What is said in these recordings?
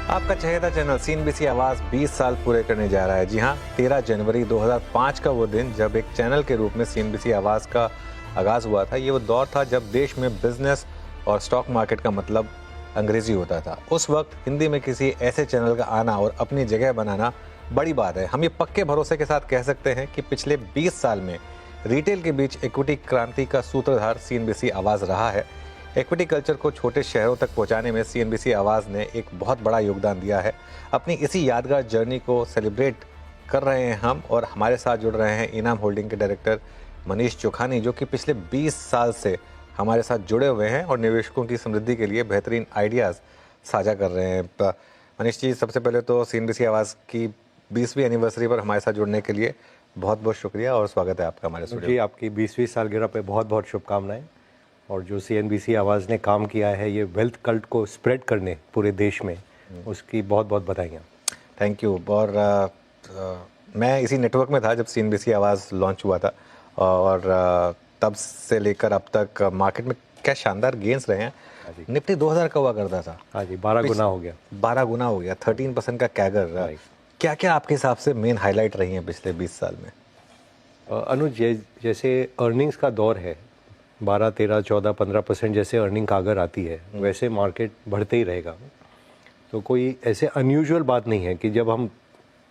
आपका चहेता channel CNBC आवाज 20 साल पूरे करने जा रहा है। जी हाँ, 13 जनवरी 2005 का वो दिन जब एक चैनल के रूप में सीएनबीसी आवाज का आगाज हुआ था। ये वो दौर था जब देश में बिजनेस और स्टॉक मार्केट का मतलब अंग्रेजी होता था। उस वक्त हिंदी में किसी ऐसे चैनल का आना और अपनी जगह बनाना बड़ी बात है। हम ये पक्के भरोसे के साथ कह सकते हैं कि पिछले 20 साल में रिटेल के बीच इक्विटी क्रांति का सूत्रधार सीएनबीसी आवाज रहा है। इक्विटी कल्चर को छोटे शहरों तक पहुंचाने में सीएनबीसी आवाज़ ने एक बहुत बड़ा योगदान दिया है। अपनी इसी यादगार जर्नी को सेलिब्रेट कर रहे हैं हम, और हमारे साथ जुड़ रहे हैं इनाम होल्डिंग के डायरेक्टर मनीष चोखानी, जो कि पिछले 20 साल से हमारे साथ जुड़े हुए हैं और निवेशकों की समृद्धि के लिए बेहतरीन आइडियाज़ साझा कर रहे हैं। मनीष जी, सबसे पहले तो सीएनबीसी आवाज़ की 20वीं एनिवर्सरी पर हमारे साथ जुड़ने के लिए बहुत बहुत शुक्रिया और स्वागत है आपका हमारे स्टूडियो। जी, आपकी 20वीं सालगिरह पे बहुत बहुत शुभकामनाएं। और जो सीएनबीसी आवाज़ ने काम किया है ये वेल्थ कल्ट को स्प्रेड करने पूरे देश में, उसकी बहुत बहुत बधाइयाँ। Thank you. और मैं इसी नेटवर्क में था जब सीएनबीसी आवाज़ लॉन्च हुआ था, और तब से लेकर अब तक मार्केट में क्या शानदार गेंस रहे हैं। निफ्टी 2000 का हुआ करता था। हाँ जी, 12 गुना हो गया। 12 गुना हो गया, 13% का कैगर। क्या क्या आपके हिसाब से मेन हाईलाइट रही हैं पिछले 20 साल में? अनुज, जैसे अर्निंग्स का दौर है, 12, 13, 14, 15% जैसे अर्निंग कागर आती है वैसे मार्केट बढ़ते ही रहेगा। तो कोई ऐसे अनयूजुअल बात नहीं है कि जब हम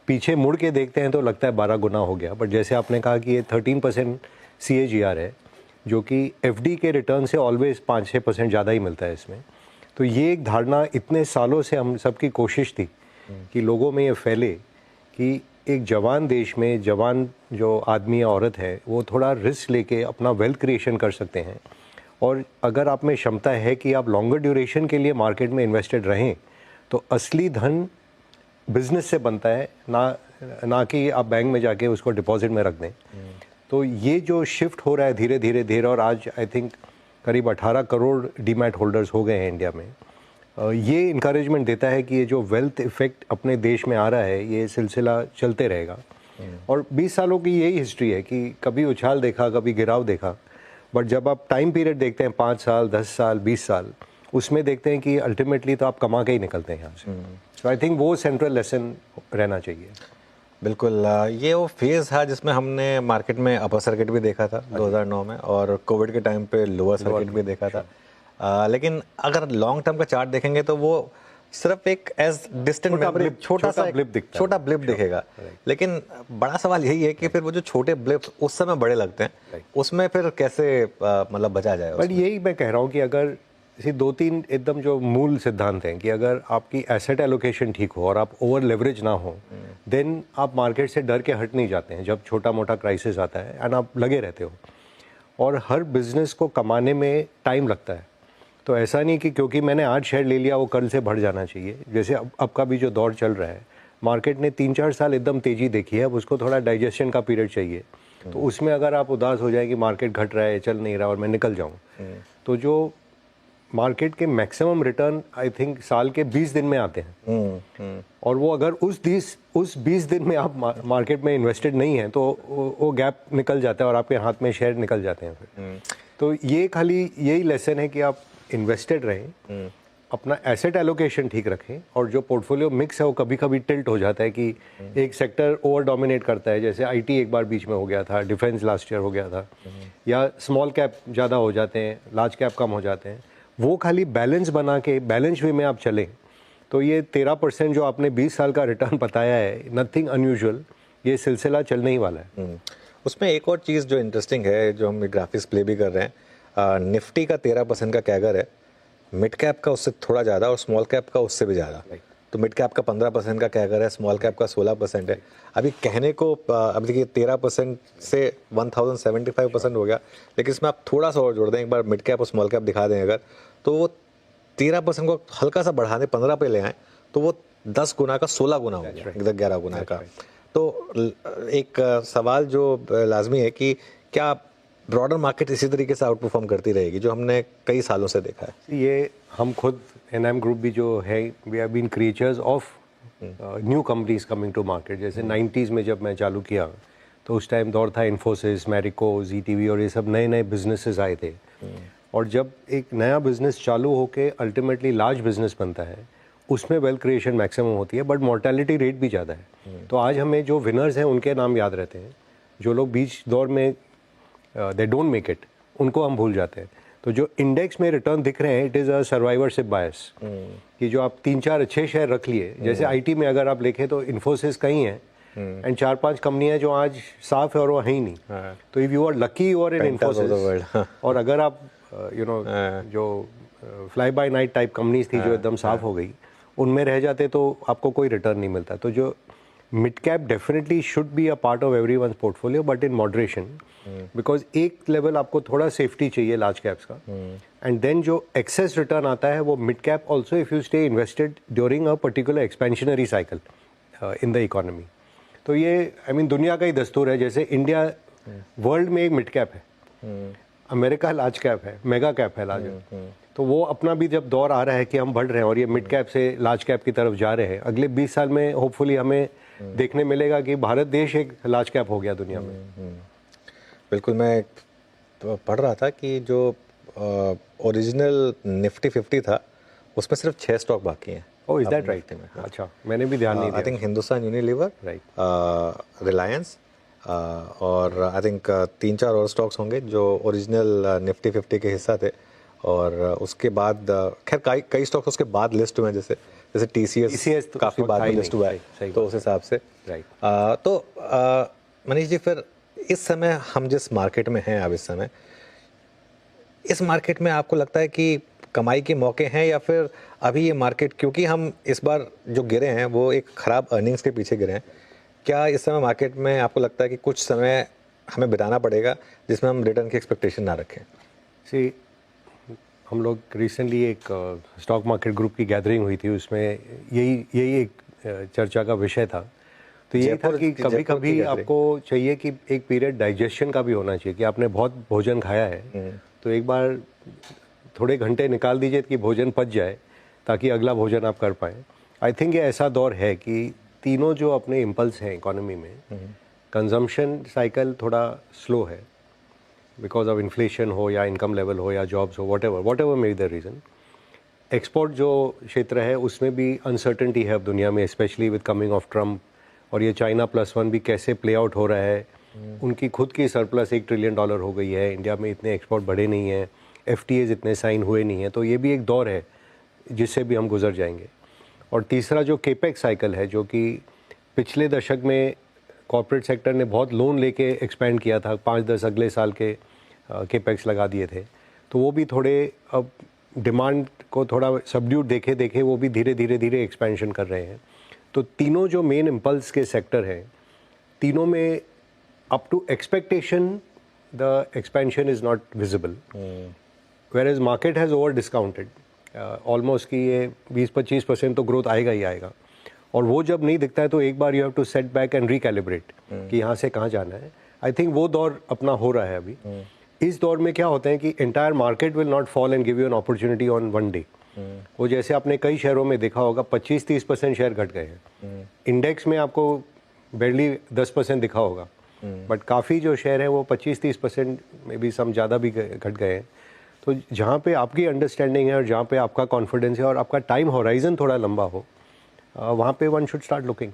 पीछे मुड़ के देखते हैं तो लगता है 12 गुना हो गया। बट जैसे आपने कहा कि ये 13% CAGR है, जो कि FD के रिटर्न से ऑलवेज 5-6% ज़्यादा ही मिलता है इसमें। तो ये एक धारणा इतने सालों से हम सबकी कोशिश थी कि लोगों में ये फैले कि एक जवान देश में जवान जो आदमी या औरत है वो थोड़ा रिस्क लेके अपना वेल्थ क्रिएशन कर सकते हैं। और अगर आप में क्षमता है कि आप लॉन्गर ड्यूरेशन के लिए मार्केट में इन्वेस्टेड रहें तो असली धन बिजनेस से बनता है, ना कि आप बैंक में जाके उसको डिपॉजिट में रख दें। तो ये जो शिफ्ट हो रहा है धीरे धीरे, और आज आई थिंक करीब 18 करोड़ डीमैट होल्डर्स हो गए हैं इंडिया में, ये इनकरेजमेंट देता है कि ये जो वेल्थ इफेक्ट अपने देश में आ रहा है ये सिलसिला चलते रहेगा। और 20 सालों की यही हिस्ट्री है कि कभी उछाल देखा, कभी गिराव देखा। बट जब आप टाइम पीरियड देखते हैं 5 साल, 10 साल, 20 साल, उसमें देखते हैं कि अल्टीमेटली तो आप कमा के ही निकलते हैं यहाँ से। सो आई थिंक वो सेंट्रल लेसन रहना चाहिए। बिल्कुल। ये वो फेज़ था जिसमें हमने मार्केट में अपर सर्किट भी देखा था 2009 में, और कोविड के टाइम पे लोअर सर्किट भी देखा था। लेकिन अगर लॉन्ग टर्म का चार्ट देखेंगे तो वो सिर्फ एक एज डिस्टेंट छोटा ब्लिप दिखेगा। लेकिन बड़ा सवाल यही है कि फिर वो जो छोटे ब्लिप उस समय बड़े लगते हैं, उसमें फिर कैसे मतलब बचा जाए? बट यही मैं कह रहा हूँ कि अगर इसी 2-3 एकदम जो मूल सिद्धांत हैं कि अगर आपकी एसेट एलोकेशन ठीक हो और आप ओवर लेवरेज ना हो, देन आप मार्केट से डर के हट नहीं जाते हैं जब छोटा मोटा क्राइसिस आता है, एंड आप लगे रहते हो। और हर बिजनेस को कमाने में टाइम लगता है। तो ऐसा नहीं कि क्योंकि मैंने आज शेयर ले लिया वो कल से बढ़ जाना चाहिए। जैसे अब का भी जो दौर चल रहा है, मार्केट ने 3-4 साल एकदम तेज़ी देखी है, अब उसको थोड़ा डाइजेशन का पीरियड चाहिए। तो उसमें अगर आप उदास हो जाए कि मार्केट घट रहा है, चल नहीं रहा और मैं निकल जाऊँ, तो जो मार्केट के मैक्सिमम रिटर्न आई थिंक साल के 20 दिन में आते हैं। और वो अगर उस 20 दिन में आप मार्केट में इन्वेस्टेड नहीं हैं तो वो गैप निकल जाता है और आपके हाथ में शेयर निकल जाते हैं फिर। तो ये खाली यही लेसन है कि आप इन्वेस्टेड रहें, अपना एसेट एलोकेशन ठीक रखें, और जो पोर्टफोलियो मिक्स है वो कभी कभी टिल्ट हो जाता है कि एक सेक्टर ओवर डोमिनेट करता है। जैसे IT एक बार बीच में हो गया था, डिफेंस लास्ट ईयर हो गया था, या स्मॉल कैप ज़्यादा हो जाते हैं, लार्ज कैप कम हो जाते हैं। वो खाली बैलेंस बना के बैलेंस वे में आप चलें तो ये 13% जो आपने 20 साल का रिटर्न बताया है, नथिंग अनयूजुअल, ये सिलसिला चलने ही वाला है। उसमें एक और चीज़ जो इंटरेस्टिंग है, जो हम ग्राफिक्स प्ले भी कर रहे हैं, निफ्टी का 13% का कैगर है, मिड कैप का उससे थोड़ा ज़्यादा और स्मॉल कैप का उससे भी ज़्यादा। तो मिड कैप का 15% का कैगर है, स्मॉल कैप का 16% है। अभी कहने को अभी देखिए 13% से 1075% हो गया, लेकिन इसमें आप थोड़ा सा और जोड़ दें, एक बार मिड कैप और स्मॉल कैप दिखा दें अगर, तो वो 13% को हल्का सा बढ़ा दें, 15 पे ले आएँ तो वो 10 गुना का 16 गुना हो गया, इधर 11 गुना का। तो एक सवाल जो लाजमी है कि क्या ब्रॉडर मार्केट इसी तरीके से आउट परफॉर्म करती रहेगी जो हमने कई सालों से देखा है? ये हम खुद एनएम ग्रुप भी जो है, we have been creatures of new companies coming to market. जैसे 90s में जब मैं चालू किया तो उस टाइम दौर था इन्फोसिस, मैरिको, ZTV और ये सब नए नए बिजनेसेस आए थे। और जब एक नया बिजनेस चालू होके अल्टीमेटली लार्ज बिजनेस बनता है, उसमें वेल्थ क्रिएशन मैक्सिमम होती है, बट मोर्टेलिटी रेट भी ज़्यादा है। तो आज हमें जो विनर्स हैं उनके नाम याद रहते हैं, जो लोग बीच दौर में दे डोंट मेक इट, उनको हम भूल जाते हैं। तो जो इंडेक्स में रिटर्न दिख रहे हैं, it is a survivorship bias, कि जो आप 3-4 अच्छे शेयर रख लिए, जैसे आईटी में अगर आप देखें तो इन्फोसिस कहीं है एंड 4-5 कंपनियां जो आज साफ है और वो है ही नहीं। तो if you are lucky you are in Infosys, और अगर आप जो fly by night type companies थी जो एकदम साफ हो गई, उनमें रह जाते तो आपको कोई रिटर्न नहीं मिलता। तो जो mid cap definitely should be a part of everyone's portfolio, but in moderation, because एक लेवल आपको थोड़ा सेफ्टी चाहिए लार्ज कैप्स का, एंड देन जो एक्सेस रिटर्न आता है वो mid cap also, if you stay invested during a particular expansionary cycle in the economy. तो ये आई मीन दुनिया का ही दस्तूर है। जैसे इंडिया वर्ल्ड में एक मिड कैप है, अमेरिका लार्ज कैप है, मेगा कैप है लार्ज, तो वो अपना भी जब दौर आ रहा है कि हम बढ़ रहे हैं और ये मिड कैप से लार्ज कैप की तरफ जा रहे हैं, अगले 20 साल में होपफुली हमें देखने मिलेगा कि भारत देश एक लार्ज कैप हो गया दुनिया में। बिल्कुल, मैं पढ़ रहा था कि जो ओरिजिनल निफ्टी 50 था उसमें सिर्फ 6 स्टॉक बाकी हैं। ओह, इज दैट राइट? अच्छा, मैंने भी ध्यान नहीं दिया। I think Hindustan Unilever, right, Reliance, और आई थिंक 3-4 और स्टॉक्स होंगे जो ओरिजिनल निफ्टी 50 के हिस्सा थे। और उसके बाद खैर कई स्टॉक्स उसके बाद लिस्ट हुए हैं, जैसे TCS तो काफ़ी बाद में लिस्ट हुआ है, तो उस हिसाब से। राइट। तो मनीष जी, फिर इस समय हम जिस मार्केट में हैं अब इस समय, इस मार्केट में आपको लगता है कि कमाई के मौके हैं, या फिर अभी ये मार्केट, क्योंकि हम इस बार जो गिरे हैं वो एक ख़राब अर्निंग्स के पीछे गिरे हैं, क्या इस समय मार्केट में आपको लगता है कि कुछ समय हमें बिताना पड़ेगा जिसमें हम रिटर्न की एक्सपेक्टेशन ना रखें? सी, हम लोग रिसेंटली एक स्टॉक मार्केट ग्रुप की गैदरिंग हुई थी, उसमें यही एक चर्चा का विषय था। तो ये था कि कभी कभी आपको चाहिए कि एक पीरियड डाइजेशन का भी होना चाहिए, कि आपने बहुत भोजन खाया है तो एक बार थोड़े घंटे निकाल दीजिए कि भोजन पच जाए, ताकि अगला भोजन आप कर पाएँ। आई थिंक ये ऐसा दौर है कि तीनों जो अपने इम्पल्स हैं इकोनॉमी में, कंजम्पशन साइकिल थोड़ा स्लो है बिकॉज ऑफ इन्फ्लेशन हो या इनकम लेवल हो या जॉब्स हो, what ever may be the reason. Export जो क्षेत्र है उसमें भी अनसर्टेनिटी है अब दुनिया में, specially with coming of Trump, और ये चाइना +1 भी कैसे प्ले आउट हो रहा है। उनकी खुद की सरप्लस $1 ट्रिलियन हो गई है, इंडिया में इतने एक्सपोर्ट बढ़े नहीं हैं, FTAs इतने साइन हुए नहीं हैं। तो ये भी एक दौर है जिससे भी हम गुजर जाएंगे। और तीसरा जो केपेक्स साइकिल है, जो कि पिछले दशक में कॉर्पोरेट सेक्टर ने बहुत लोन लेके एक्सपेंड किया था, 5-10 अगले साल के केपेक्स लगा दिए थे, तो वो भी थोड़े अब डिमांड को थोड़ा सबड्यूट देखे वो भी धीरे एक्सपेंशन कर रहे हैं। तो तीनों जो मेन इम्पल्स के सेक्टर हैं, तीनों में up to expectation the expansion is not visible, whereas market has over discounted almost कि ये 20-25% तो ग्रोथ आएगा ही आएगा। और वो जब नहीं दिखता है तो एक बार you have to set back and recalibrate कि यहाँ से कहाँ जाना है। आई थिंक वो दौर अपना हो रहा है अभी। इस दौर में क्या होता है कि entire market will not fall and give you an opportunity on one day. वो जैसे आपने कई शहरों में देखा होगा 25-30% शेयर घट गए हैं, इंडेक्स में आपको बेरली 10% दिखा होगा, बट काफ़ी जो शेयर है वो 25-30% में भी सम ज़्यादा भी घट गए हैं। तो जहाँ पे आपकी अंडरस्टैंडिंग है और जहाँ पे आपका कॉन्फिडेंस है और आपका टाइम होराइजन थोड़ा लंबा हो, वहाँ पे वन शुड स्टार्ट लुकिंग।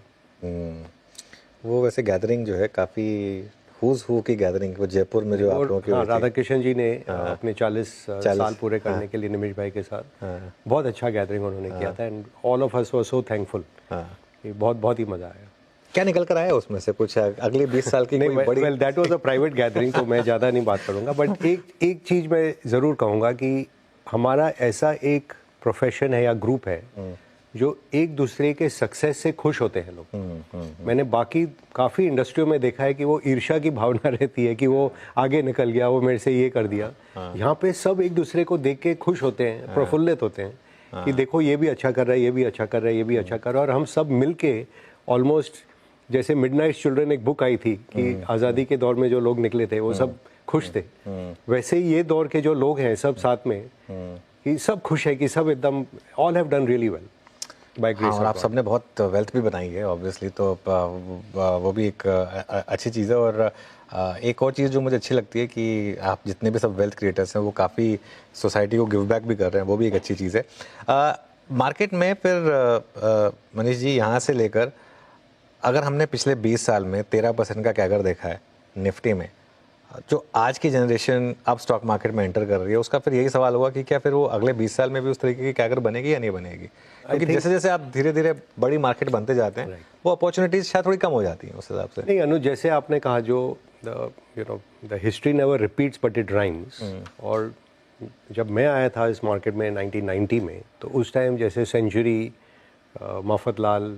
वो वैसे गैदरिंग जो है काफ़ी हुज हु की गैदरिंग, वो जयपुर में जो आप लोगों की राधा किशन जी ने अपने 40 साल पूरे करने के लिए निमिष भाई के साथ बहुत अच्छा गैदरिंग उन्होंने किया था, and all of us were so thankful. बहुत ही मज़ा आया। क्या निकल कर आया उसमें से कुछ अगले 20 साल की? नहीं, well that was a private gathering, तो मैं ज़्यादा नहीं बात करूँगा, बट एक चीज़ मैं ज़रूर कहूँगा कि हमारा ऐसा एक प्रोफेशन है या ग्रुप है जो एक दूसरे के सक्सेस से खुश होते हैं लोग। मैंने बाकी काफ़ी इंडस्ट्रियों में देखा है कि वो ईर्ष्या की भावना रहती है कि वो आगे निकल गया, वो मेरे से ये कर दिया। यहाँ पे सब एक दूसरे को देख के खुश होते हैं, प्रफुल्लित होते हैं कि देखो ये भी अच्छा कर रहा है, ये भी अच्छा कर रहा है, ये भी अच्छा कर रहा है। और हम सब मिल के ऑलमोस्ट, जैसे मिडनाइट चिल्ड्रन एक बुक आई थी कि आज़ादी के दौर में जो लोग निकले थे वो सब खुश थे, वैसे ही ये दौर के जो लोग हैं सब साथ में कि सब खुश है कि सब एकदम all have done really well. और आप सबने बहुत वेल्थ भी बनाई है ऑब्वियसली, तो वो भी एक अच्छी चीज़ है। और एक और चीज़ जो मुझे अच्छी लगती है कि आप जितने भी सब वेल्थ क्रिएटर्स हैं वो काफ़ी सोसाइटी को गिव बैक भी कर रहे हैं, वो भी एक अच्छी चीज़ है। मार्केट में फिर मनीष जी यहाँ से लेकर अगर हमने पिछले 20 साल में 13% का कैगर देखा है निफ्टी में, जो आज की जनरेशन अब स्टॉक मार्केट में एंटर कर रही है, उसका फिर यही सवाल होगा कि क्या फिर वो अगले 20 साल में भी उस तरीके की कैगर बनेगी या नहीं बनेगी? क्योंकि जैसे जैसे आप धीरे धीरे बड़ी मार्केट बनते जाते हैं, वो अपॉर्चुनिटीज शायद थोड़ी कम हो जाती हैं उस हिसाब से। नहीं अनुज, जैसे आपने कहा जो the history never repeats but it rhymes. और जब मैं आया था इस मार्केट में 1990 में, तो उस टाइम जैसे सेंचुरी, मफतलाल,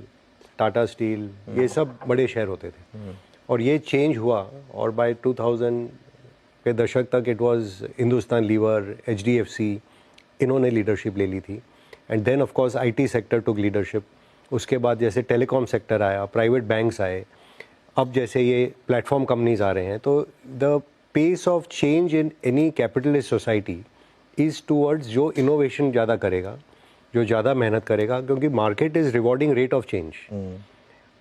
टाटा स्टील, ये सब बड़े शेयर होते थे। और ये चेंज हुआ और बाय 2000 के दशक तक it was Hindustan Lever, HDFC, इन्होंने लीडरशिप ले ली थी। And then of course IT sector took leadership. उसके बाद जैसे टेलीकॉम सेक्टर आया, प्राइवेट बैंक्स आए, अब जैसे ये प्लेटफॉर्म कंपनीज आ रहे हैं। तो the pace of change in any capitalist society is towards जो इनोवेशन ज़्यादा करेगा, जो ज़्यादा मेहनत करेगा, क्योंकि market is rewarding rate of change.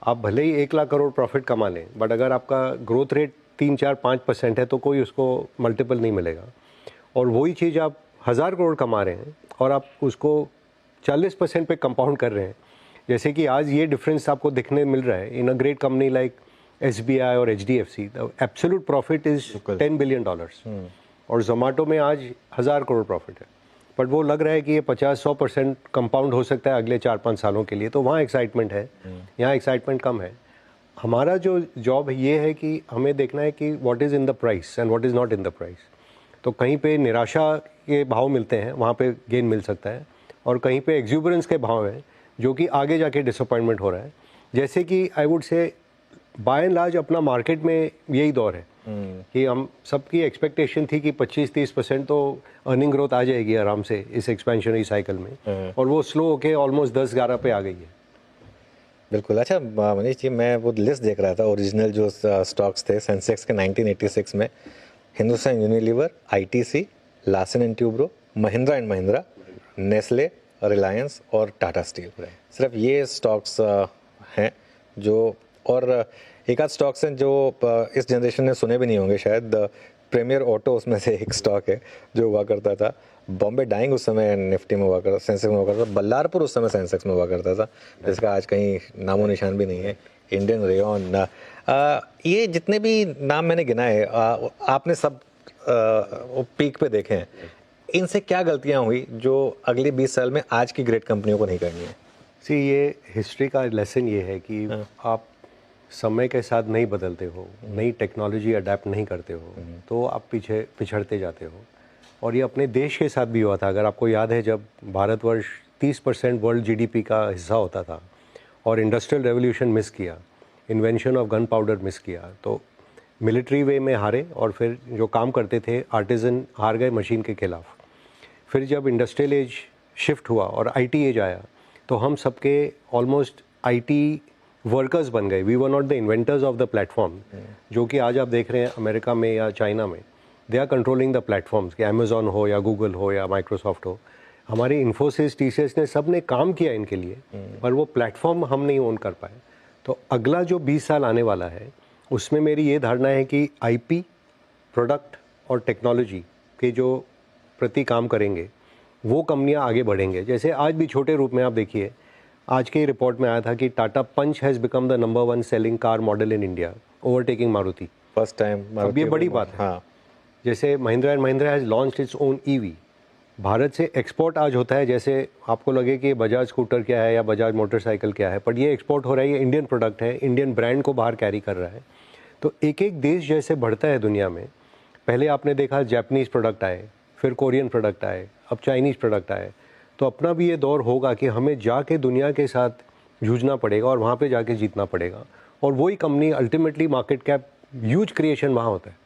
आप भले ही 1 लाख करोड़ प्रॉफिट कमा लें, बट अगर आपका ग्रोथ रेट 3-4-5% है तो कोई उसको मल्टीपल नहीं मिलेगा। और वही चीज़ आप 1000 करोड़ कमा रहे हैं और आप उसको 40% पे कंपाउंड कर रहे हैं, जैसे कि आज ये डिफरेंस आपको दिखने मिल रहा है in a great company like SBI और HDFC। The absolute profit is $10 billion और जोमेटो में आज 1000 करोड़ प्रॉफिट है। बट वो लग रहा है कि ये 50-100% कंपाउंड हो सकता है अगले 4-5 सालों के लिए। तो वहाँ एक्साइटमेंट है, यहाँ एक्साइटमेंट कम है। हमारा जो जॉब ये है कि हमें देखना है कि what is in the price and what is not in the price. तो कहीं पे निराशा के भाव मिलते हैं, वहाँ पे गेन मिल सकता है, और कहीं पे एक्सूबरेंस के भाव हैं जो कि आगे जाके डिसअपॉइंटमेंट हो रहा है। जैसे कि I would say by and large अपना मार्केट में यही दौर है कि हम सबकी एक्सपेक्टेशन थी कि 25-30% तो अर्निंग ग्रोथ आ जाएगी आराम से इस एक्सपेंशनरी साइकिल में, और वो स्लो होके ऑलमोस्ट 10-11 पे आ गई है। बिल्कुल। अच्छा मनीष जी, मैं वो लिस्ट देख रहा था, ओरिजिनल जो स्टॉक्स थे सेंसेक्स के 1986 में, Hindustan Unilever, ITC, Larsen and Toubro, Mahindra and Mahindra, Nestle, Reliance और टाटा स्टील। सिर्फ ये स्टॉक्स हैं जो, और एक आध स्टॉक्स हैं जो इस जनरेशन ने सुने भी नहीं होंगे शायद। प्रीमियर ऑटो उसमें से एक स्टॉक है जो हुआ करता था। बॉम्बे डाइंग उस समय निफ्टी में हुआ करता, सेंसेक्स में हुआ करता था। बल्लारपुर उस समय सेंसेक्स में हुआ करता था, जिसका आज कहीं नामो निशान भी नहीं है। इंडियन रेयन, ये जितने भी नाम मैंने गिनाए, आपने सब पीक पे देखे हैं। इनसे क्या गलतियां हुई जो अगले 20 साल में आज की ग्रेट कंपनियों को नहीं करनी है? ये हिस्ट्री का लेसन ये है कि आप समय के साथ नहीं बदलते हो, नई टेक्नोलॉजी अडेप्ट नहीं करते हो, तो आप पिछड़ते जाते हो। और ये अपने देश के साथ भी हुआ था। अगर आपको याद है, जब भारतवर्ष 30% वर्ल्ड GDP का हिस्सा होता था और इंडस्ट्रियल रेवोल्यूशन मिस किया, invention of gun powder miss किया, तो मिलिट्री वे में हारे, और फिर जो काम करते थे आर्टिजन हार गए मशीन के खिलाफ। फिर जब इंडस्ट्रियल एज शिफ्ट हुआ और IT एज आया, तो हम सबके ऑलमोस्ट IT वर्कर्स बन गए। We were not the inventors of the platform, जो कि आज आप देख रहे हैं अमेरिका में या चाइना में, they are controlling the platforms, कि अमेजोन हो या गूगल हो या माइक्रोसॉफ्ट हो। हमारे इन्फोसिस, TCS ने सब ने काम किया इनके लिए, पर वो प्लेटफॉर्म हम नहीं ओन कर पाए। तो अगला जो 20 साल आने वाला है, उसमें मेरी ये धारणा है कि IP, प्रोडक्ट और टेक्नोलॉजी के जो प्रति काम करेंगे वो कंपनियां आगे बढ़ेंगे। जैसे आज भी छोटे रूप में आप देखिए, आज के रिपोर्ट में आया था कि Tata Punch has become the number 1 selling car model in India, overtaking Maruti first time. अब ये बड़ी बात है। हाँ। जैसे Mahindra and Mahindra has launched its own EV। Bharat से एक्सपोर्ट आज होता है, जैसे आपको लगे कि बजाज स्कूटर क्या है या बजाज मोटरसाइकिल क्या है, पर ये एक्सपोर्ट हो रहा है, ये इंडियन प्रोडक्ट है, इंडियन ब्रांड को बाहर कैरी कर रहा है। तो एक एक देश जैसे बढ़ता है दुनिया में, पहले आपने देखा जापानीज़ प्रोडक्ट आए, फिर कोरियन प्रोडक्ट आए, अब चाइनीज़ प्रोडक्ट आए। तो अपना भी ये दौर होगा कि हमें जाके दुनिया के साथ जूझना पड़ेगा और वहाँ पे जाके जीतना पड़ेगा। और वही company ultimately market cap huge creation वहाँ होता है।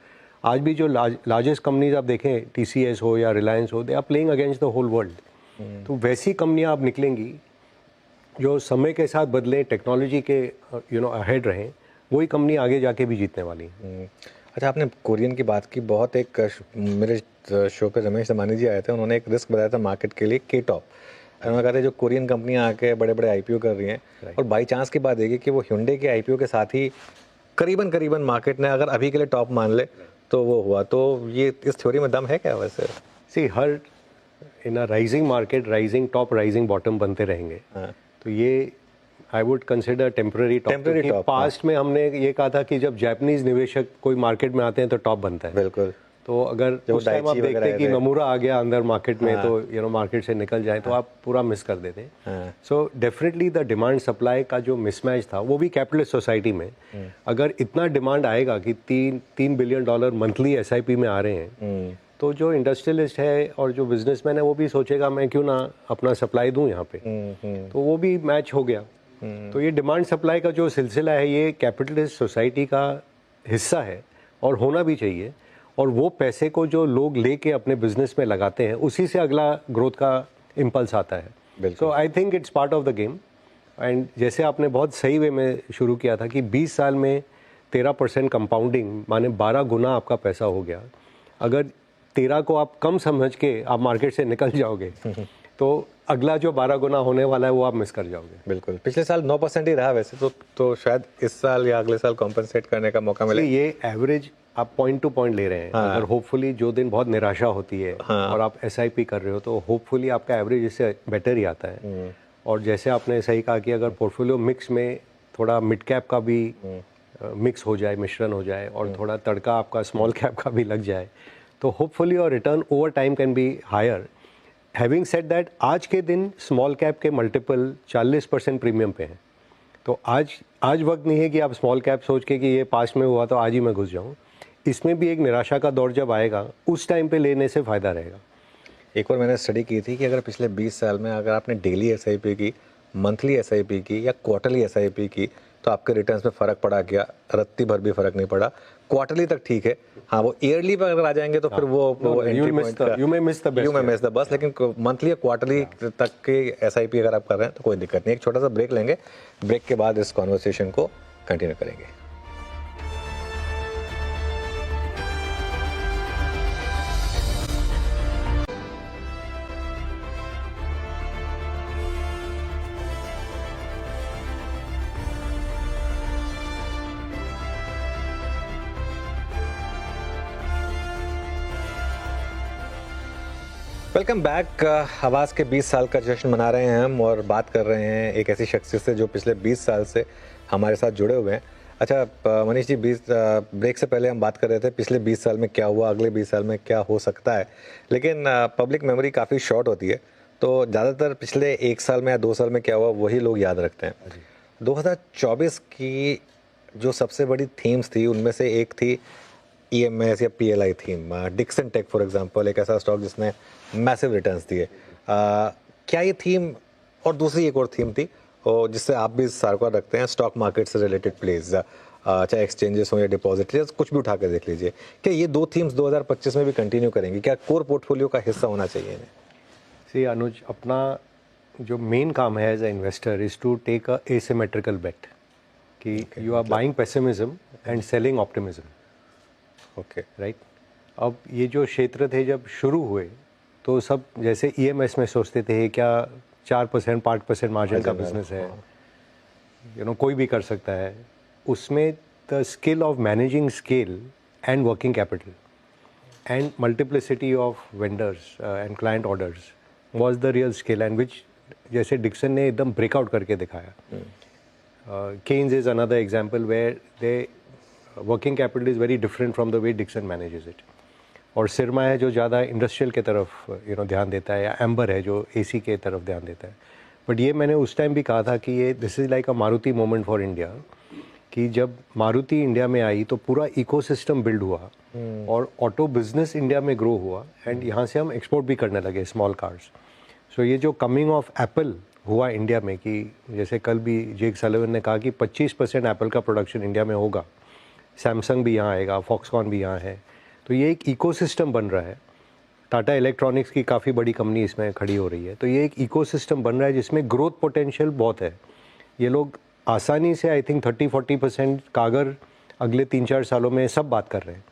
आज भी जो लार्जेस्ट कंपनीज आप देखें, TCS हो या रिलायंस हो, they are playing against the whole world. तो वैसी कंपनियाँ अब निकलेंगी जो समय के साथ बदलें, टेक्नोलॉजी के अहेड रहें, वही कंपनी आगे जाके भी जीतने वाली है। अच्छा, आपने कोरियन की बात की। बहुत एक मेरे शो पे रमेश दमानी जी आए थे, उन्होंने एक रिस्क बताया था मार्केट के लिए, K-Top। उन्होंने कहा था जो कोरियन कंपनियां आके बड़े बड़े IPO कर रही हैं, और बाई चांस की बात है कि वो Hyundai के IPO के साथ ही करीबन मार्केट ने अगर अभी के लिए टॉप मान ले तो वो हुआ। तो ये इस थ्योरी में दम है क्या वैसे? हर in a rising market rising top rising bottom बनते रहेंगे। तो ये I would consider temporary top, Temporary क्योंकि top, पास्ट में हमने ये कहा था कि जब जापानीज निवेशक कोई मार्केट में आते हैं तो टॉप बनता है। बिल्कुल। तो अगर जब उस टाइम आप Daiichi देखते वगैरह हैं कि आए थे। नमूरा आ गया अंदर मार्केट में, तो मार्केट से निकल जाए तो आप पूरा मिस कर देते। So definitely the demand supply का जो मिसमैच था वो भी कैपिटलिस्ट सोसाइटी में, अगर इतना डिमांड आएगा कि $3 बिलियन मंथली SIP में आ रहे हैं, तो जो इंडस्ट्रियलिस्ट है और जो बिजनेसमैन है वो भी सोचेगा मैं क्यों ना अपना सप्लाई दूं यहाँ पे। तो वो भी मैच हो गया। तो ये डिमांड सप्लाई का जो सिलसिला है ये कैपिटलिस्ट सोसाइटी का हिस्सा है और होना भी चाहिए, और वो पैसे को जो लोग लेके अपने बिजनेस में लगाते हैं उसी से अगला ग्रोथ का इम्पल्स आता है। So I think it's part of the game. And जैसे आपने बहुत सही वे में शुरू किया था कि 20 साल में 13% कंपाउंडिंग माने 12 गुना आपका पैसा हो गया। अगर 13 को आप कम समझ के आप मार्केट से निकल जाओगे तो अगला जो 12 गुना होने वाला है वो आप मिस कर जाओगे। बिल्कुल। पिछले साल 9% ही रहा वैसे तो शायद इस साल या अगले साल कॉम्पनसेट करने का मौका मिले। ये एवरेज आप पॉइंट टू पॉइंट ले रहे हैं। अगर होपफुली जो दिन बहुत निराशा होती है और आप SIP कर रहे हो तो होपफुली आपका एवरेज इससे बेटर ही आता है। और जैसे आपने सही कहा कि अगर पोर्टफोलियो मिक्स में थोड़ा मिड कैप का भी मिक्स हो जाए, मिश्रण हो जाए, और थोड़ा तड़का आपका स्मॉल कैप का भी लग जाए, तो होपफुली और return over time can be higher. Having said that, आज के दिन स्मॉल कैप के मल्टीपल 40% प्रीमियम पे हैं। तो आज वक्त नहीं है कि आप स्मॉल कैप सोच के कि ये पास्ट में हुआ तो आज ही मैं घुस जाऊं। इसमें भी एक निराशा का दौर जब आएगा उस टाइम पे लेने से फ़ायदा रहेगा। एक और मैंने स्टडी की थी कि अगर पिछले 20 साल में अगर आपने डेली SIP की, मंथली SIP की या क्वार्टरली SIP की, तो आपके रिटर्न्स में फ़र्क पड़ा क्या? रत्ती भर भी फ़र्क नहीं पड़ा। क्वार्टरली तक ठीक है, हाँ वो ईयरली पर अगर आ जाएंगे तो फिर वो एंट्री पॉइंट का you may miss the bus. लेकिन मंथली या क्वार्टरली तक के SIP अगर आप कर रहे हैं तो कोई दिक्कत नहीं। एक छोटा सा ब्रेक लेंगे, ब्रेक के बाद इस कॉन्वर्सेशन को कंटिन्यू करेंगे। Welcome back. आवाज़ के 20 साल का जश्न मना रहे हैं हम और बात कर रहे हैं एक ऐसी शख्सियत से जो पिछले 20 साल से हमारे साथ जुड़े हुए हैं। अच्छा मनीष जी, ब्रेक से पहले हम बात कर रहे थे पिछले 20 साल में क्या हुआ, अगले 20 साल में क्या हो सकता है, लेकिन पब्लिक मेमोरी काफ़ी शॉर्ट होती है, तो ज़्यादातर पिछले 1 साल में या 2 साल में क्या हुआ वही लोग याद रखते हैं। 2024 की जो सबसे बड़ी थीम्स थी उनमें से एक थी EMS या PLI theme. Dixon tech for example एक ऐसा स्टॉक जिसने मैसिव रिटर्न्स दिए। क्या ये थीम, और दूसरी एक और थीम थी और जिससे आप भी सार्वकार रखते हैं, स्टॉक मार्केट से रिलेटेड प्लेज, चाहे एक्सचेंजेस हो या डिपॉजिटरीज, कुछ भी उठा कर देख लीजिए। क्या ये 2 थीम्स 2025 में भी कंटिन्यू करेंगी? क्या कोर पोर्टफोलियो का हिस्सा होना चाहिए इन्हें? सी अनुज, अपना जो मेन काम है as a investor is to take a asymmetrical bet कि you are buying pessimism and selling optimism. Okay, right. अब ये जो क्षेत्र थे जब शुरू हुए तो सब जैसे EMS में सोचते थे क्या 4% 5% मार्जिन का बिजनेस है, कोई भी कर सकता है। उसमें the skill of managing scale and working capital and multiplicity of vendors and client orders was the real skill, and which जैसे डिक्सन ने एकदम ब्रेकआउट करके दिखाया। Kaynes is another example where their working capital is very different from the way Dixon manages it. और सिरमा है जो ज़्यादा industrial के तरफ ध्यान देता है, या एम्बर है जो AC के तरफ ध्यान देता है। बट ये मैंने उस टाइम भी कहा था कि ये this is like a Maruti moment for India, कि जब मारुति इंडिया में आई तो पूरा इकोसिस्टम बिल्ड हुआ और ऑटो बिजनेस इंडिया में ग्रो हुआ, एंड यहाँ से हम एक्सपोर्ट भी करने लगे स्मॉल कार्स। सो ये जो कमिंग ऑफ एप्पल हुआ इंडिया में, कि जैसे कल भी जेक सलिवन ने कहा कि 25% एप्पल का प्रोडक्शन इंडिया में होगा, सैमसंग भी यहाँ आएगा, फॉक्सकॉन भी यहाँ है, तो ये एक इकोसिस्टम बन रहा है। टाटा इलेक्ट्रॉनिक्स की काफ़ी बड़ी कंपनी इसमें खड़ी हो रही है, तो ये एक इकोसिस्टम बन रहा है जिसमें ग्रोथ पोटेंशियल बहुत है। ये लोग आसानी से आई थिंक 30-40% कागर अगले 3-4 सालों में सब बात कर रहे हैं।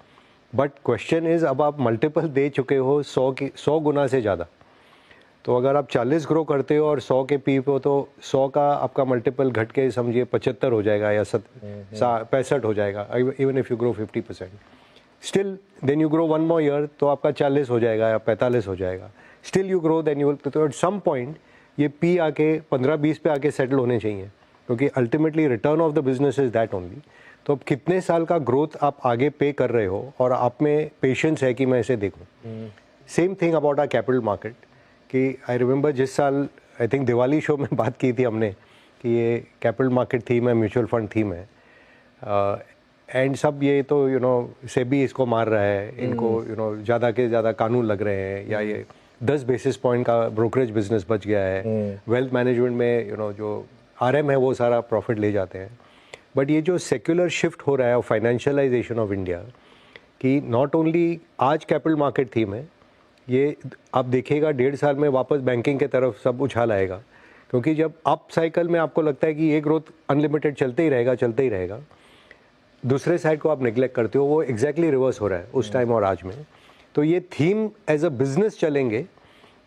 बट क्वेश्चन इज़, अब आप मल्टीपल दे चुके हो 100 गुना से ज़्यादा, तो अगर आप 40 ग्रो करते हो और 100 के पी हो तो 100 का आपका मल्टीपल घट के समझिए 75 हो जाएगा या 65 हो जाएगा, even if you grow 50%। Still then you grow 1 more year तो आपका 40 हो जाएगा या 45 हो जाएगा। Still you grow then you will, तो एट सम पॉइंट ये पी आके 15-20 पे आके सेटल होने चाहिए, क्योंकि ultimately return of the business is that only. तो अब कितने साल का ग्रोथ आप आगे पे कर रहे हो और आप में पेशेंस है कि मैं इसे देखूं। Same thing about are capital market, कि आई रिमेंबर जिस साल आई थिंक दिवाली शो में बात की थी हमने कि ये कैपिटल मार्केट थीम है, म्यूचुअल फंड थीम है, एंड सब ये तो सेबी इसको मार रहा है, इनको ज़्यादा के ज़्यादा कानून लग रहे हैं, या ये 10 बेसिस पॉइंट का ब्रोकरेज बिजनेस बच गया है, वेल्थ मैनेजमेंट में जो आरएम है वो सारा प्रॉफिट ले जाते हैं। बट ये जो सेक्युलर शिफ्ट हो रहा है फाइनेंशियलाइजेशन ऑफ इंडिया, कि नॉट ओनली आज कैपिटल मार्केट थीम है, ये आप देखिएगा 1.5 साल में वापस बैंकिंग के तरफ सब उछाल आएगा, क्योंकि जब अप साइकिल में आपको लगता है कि ये ग्रोथ अनलिमिटेड चलते ही रहेगा, दूसरे साइड को आप नेग्लेक्ट करते हो, वो एग्जैक्टली रिवर्स हो रहा है उस टाइम और आज में। तो ये थीम एज अ बिजनेस चलेंगे,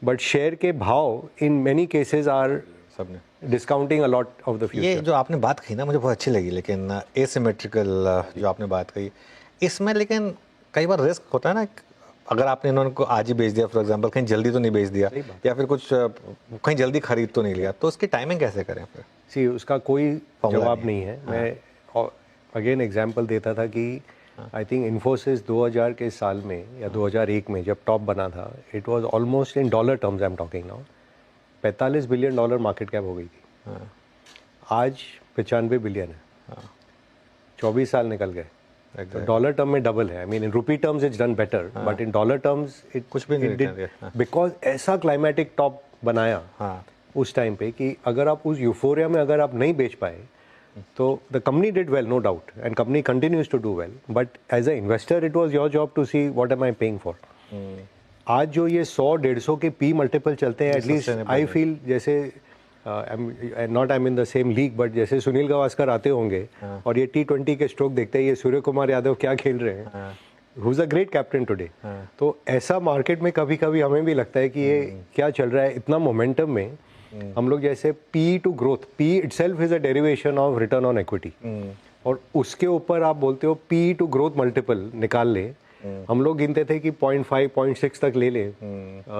बट शेयर के भाव इन मेनी केसेस आर सबने discounting a lot of the future. ये जो आपने बात कही ना मुझे बहुत अच्छी लगी, लेकिन एसिमेट्रिकल जो आपने बात कही इसमें, लेकिन कई बार रिस्क होता है ना, अगर आपने इन्होंने को आज ही बेच दिया फॉर एग्जांपल, कहीं जल्दी तो नहीं बेच दिया, या फिर कुछ कहीं जल्दी खरीद तो नहीं लिया, तो उसकी टाइमिंग कैसे करें फिर? सी उसका कोई जवाब नहीं है। मैं अगेन एग्जांपल देता था कि आई थिंक इन्फोसिस 2000 के साल में या 2001 में जब टॉप बना था, it was almost in dollar terms I am talking now, $45 billion market cap हो गई थी। आज 95 बिलियन है। 24 साल निकल गए। तो डॉलर टर्म में डबल है। आई मीन इन रूपी terms it's done better, but in dollar terms it कुछ भी नहीं, बिकॉज ऐसा क्लाइमेटिक टॉप बनाया उस टाइम पे कि अगर आप उस यूफोरिया में अगर आप नहीं बेच पाए तो the company did well, no doubt, and company continues to do well, but as a investor it was your job to see what am I paying for. आज जो ये 100-150 के पी मल्टीपल चलते हैं, एटलीस्ट आई फील जैसे not I am in the same league, but जैसे सुनील गावस्कर आते होंगे और ये T20 के स्ट्रोक देखते हैं, ये सूर्य कुमार यादव क्या खेल रहे हैं, who is a great captain today. तो ऐसा मार्केट में कभी कभी हमें भी लगता है कि ये क्या चल रहा है, इतना मोमेंटम में हम लोग जैसे P to growth, P itself is a derivation of return on equity, और उसके ऊपर आप बोलते हो पी टू ग्रोथ मल्टीपल निकाल ले। हम लोग गिनते थे कि 0.5 0.6 तक ले ले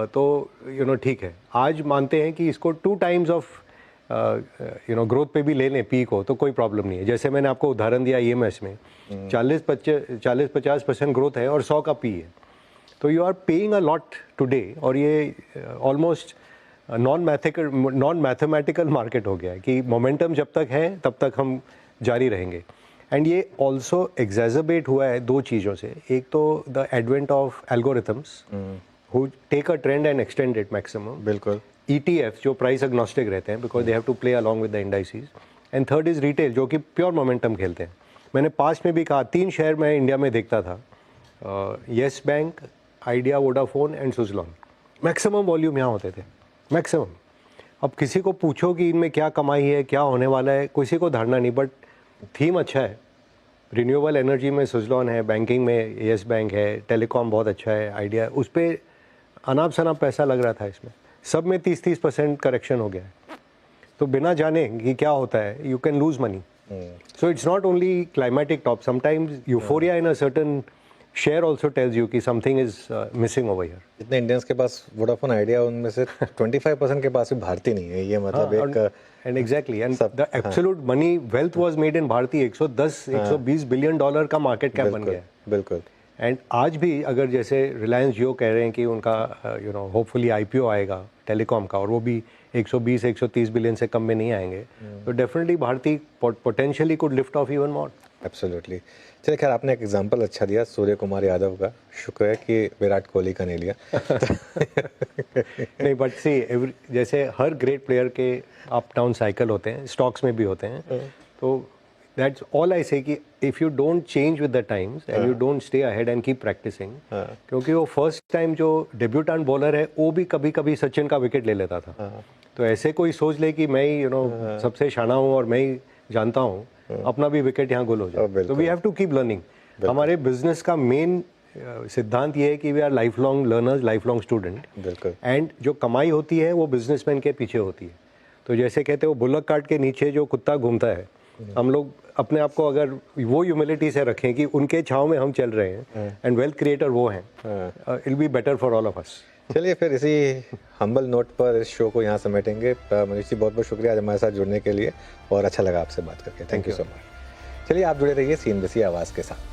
तो ठीक है। आज मानते हैं कि इसको 2 टाइम्स ऑफ ग्रोथ पे भी ले लें पी को, तो कोई प्रॉब्लम नहीं है। जैसे मैंने आपको उदाहरण दिया EMS में 40-50% ग्रोथ है और 100 का पी है, तो you are paying a lot today, और ये ऑलमोस्ट नॉन मैथमेटिकल मार्केट हो गया है कि मोमेंटम जब तक है तब तक हम जारी रहेंगे। एंड ये ऑल्सो एग्जैजर्बेट हुआ है 2 चीज़ों से। एक तो the advent of algorithms who take a trend and extend it maximum. बिल्कुल। ETF जो प्राइस अग्नोस्टिक रहते हैं because they have to play along with the indices. And third is retail जो कि प्योर मोमेंटम खेलते हैं। मैंने पास्ट में भी कहा 3 शेयर मैं इंडिया में देखता था, yes bank, idea, Vodafone and Suzlon. Maximum volume यहाँ होते थे, मैक्सिमम। अब किसी को पूछो कि इनमें क्या कमाई है, क्या होने वाला है, किसी को धारणा नहीं, बट थीम अच्छा है। रिन्यूएबल एनर्जी में सुजलॉन है, बैंकिंग में येस बैंक है, टेलीकॉम बहुत अच्छा है, आइडिया, उस पर अनाप शनाप पैसा लग रहा था। इसमें सब में 30% करेक्शन हो गया है। तो बिना जाने कि क्या होता है you can lose money. So it's not only climatic top, sometimes euphoria in a certain share also tells you कि something is missing over here. जितने इंडियंस के पास वोडाफोन आइडिया, उनमें से 25% के पास भी भारतीय नहीं है। ये मतलब एक and exactly, and the absolute money wealth was made in भारतीय। 110-120 बिलियन डॉलर का मार्केट कैप बन गया। बिल्कुल। एंड आज भी अगर जैसे रिलायंस जियो कह रहे हैं कि उनका होपफुली IPO आएगा टेलीकॉम का, और वो भी 120-130 बिलियन से कम में नहीं आएंगे, तो डेफिनेटली भारतीय potentially could lift off even more. Absolutely. चलिए, खैर आपने एक एग्जांपल अच्छा दिया सूर्य कुमार यादव का, शुक्र है कि विराट कोहली का नहीं लिया। नहीं, बट सी जैसे हर ग्रेट प्लेयर के अप डाउन साइकिल होते हैं, स्टॉक्स में भी होते हैं। तो दैट्स ऑल आई से कि if you don't change with the times and you don't stay ahead and keep practising, क्योंकि वो फर्स्ट टाइम जो डेब्यूटेंट बॉलर है वो भी कभी कभी सचिन का विकेट ले लेता था। तो ऐसे कोई सोच ले कि मैं ही सबसे शाना हूँ और मैं ही जानता हूँ, अपना भी विकेट यहाँ गोल हो जाए। तो we have to keep learning. हमारे बिजनेस का मेन सिद्धांत ये है कि we are life long learners, life long student. And जो कमाई होती है वो बिजनेसमैन के पीछे होती है। तो जैसे कहते हैं वो बुलक कार्ट के नीचे जो कुत्ता घूमता है, हम लोग अपने आप को अगर वो ह्यूमिलिटी से रखें कि उनके छांव में हम चल रहे हैं एंड वेल्थ क्रिएटर वो हैं, it will be better for all of us. चलिए फिर इसी हम्बल नोट पर इस शो को यहाँ समेटेंगे। मनीष जी, बहुत बहुत शुक्रिया आज हमारे साथ जुड़ने के लिए और अच्छा लगा आपसे बात करके। Thank you so much. चलिए आप जुड़े रहिए CNBC आवाज़ के साथ।